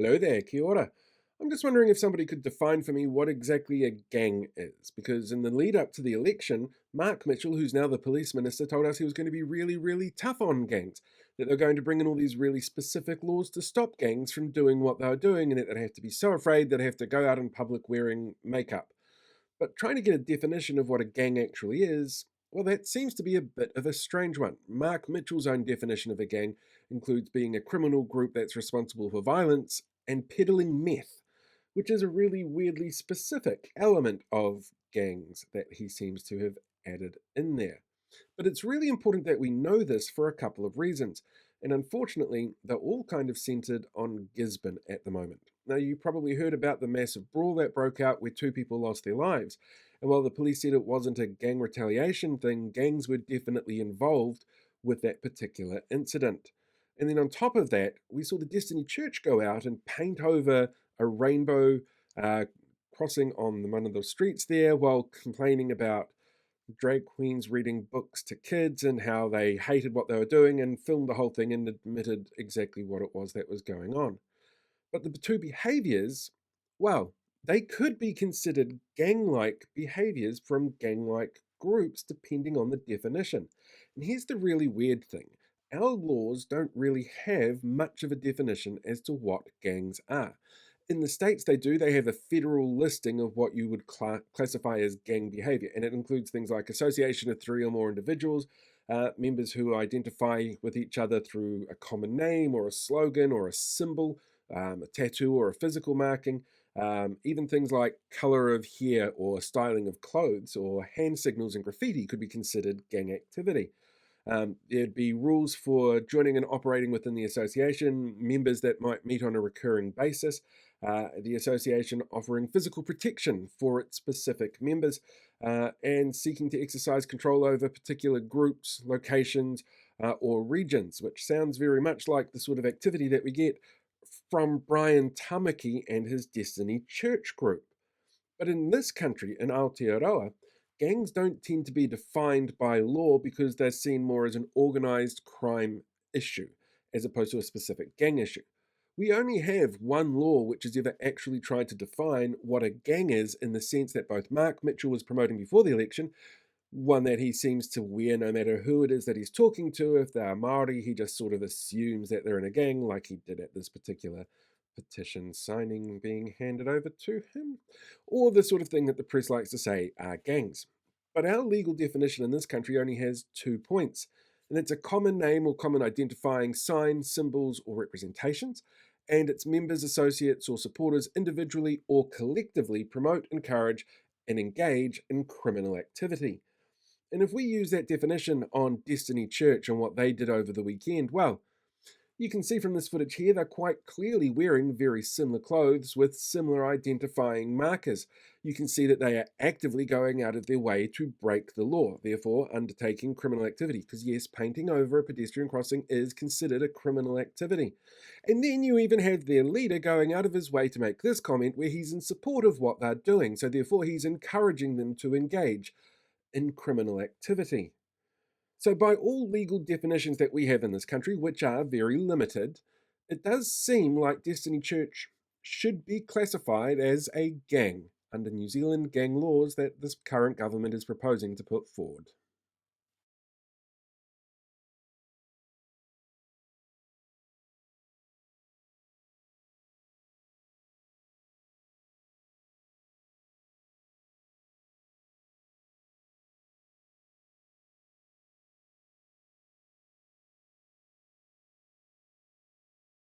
Hello there, kia ora. I'm just wondering if somebody could define for me what exactly a gang is, because in the lead up to the election, Mark Mitchell, who's now the police minister, told us he was going to be really, really tough on gangs, that they're going to bring in all these really specific laws to stop gangs from doing what they're doing, and that they'd have to be so afraid they'd have to go out in public wearing makeup. But trying to get a definition of what a gang actually is, well, that seems to be a bit of a strange one. Mark Mitchell's own definition of a gang includes being a criminal group that's responsible for violence and peddling meth, which is a really weirdly specific element of gangs that he seems to have added in there. But it's really important that we know this for a couple of reasons. And unfortunately, they're all kind of centered on Gisborne at the moment. Now, you probably heard about the massive brawl that broke out where two people lost their lives. And while the police said it wasn't a gang retaliation thing, gangs were definitely involved with that particular incident. And then on top of that, we saw the Destiny Church go out and paint over a rainbow uh, crossing on one of the streets there while complaining about drag queens reading books to kids and how they hated what they were doing and filmed the whole thing and admitted exactly what it was that was going on. But the two behaviors, well, they could be considered gang like behaviors from gang like groups depending on the definition. And here's the really weird thing: our laws don't really have much of a definition as to what gangs are. In the States, they do. They have a federal listing of what you would classify as gang behavior, and it includes things like association of three or more individuals, members who identify with each other through a common name or a slogan or a symbol, a tattoo or a physical marking, even things like color of hair or styling of clothes or hand signals and graffiti could be considered gang activity. There'd be rules for joining and operating within the association, members that might meet on a recurring basis, the association offering physical protection for its specific members, and seeking to exercise control over particular groups, locations, or regions, which sounds very much like the sort of activity that we get from Brian Tamaki and his Destiny Church group. But in this country, in Aotearoa, gangs don't tend to be defined by law because they're seen more as an organized crime issue as opposed to a specific gang issue. We only have one law which has ever actually tried to define what a gang is in the sense that both Mark Mitchell was promoting before the election, one that he seems to wear no matter who it is that he's talking to. If they're Maori, he just sort of assumes that they're in a gang, like he did at this particular petition signing being handed over to him, or the sort of thing that the press likes to say are gangs. But our legal definition in this country only has 2 points, and it's a common name or common identifying sign, symbols, or representations, and its members, associates, or supporters individually or collectively promote, encourage, and engage in criminal activity. And if we use that definition on Destiny Church and what they did over the weekend, well, you can see from this footage here they're quite clearly wearing very similar clothes with similar identifying markers. You can see that they are actively going out of their way to break the law, therefore undertaking criminal activity. Because yes, painting over a pedestrian crossing is considered a criminal activity. And then you even have their leader going out of his way to make this comment where he's in support of what they're doing, so therefore he's encouraging them to engage in criminal activity. So, by all legal definitions that we have in this country, which are very limited, it does seem like Destiny Church should be classified as a gang under New Zealand gang laws that this current government is proposing to put forward.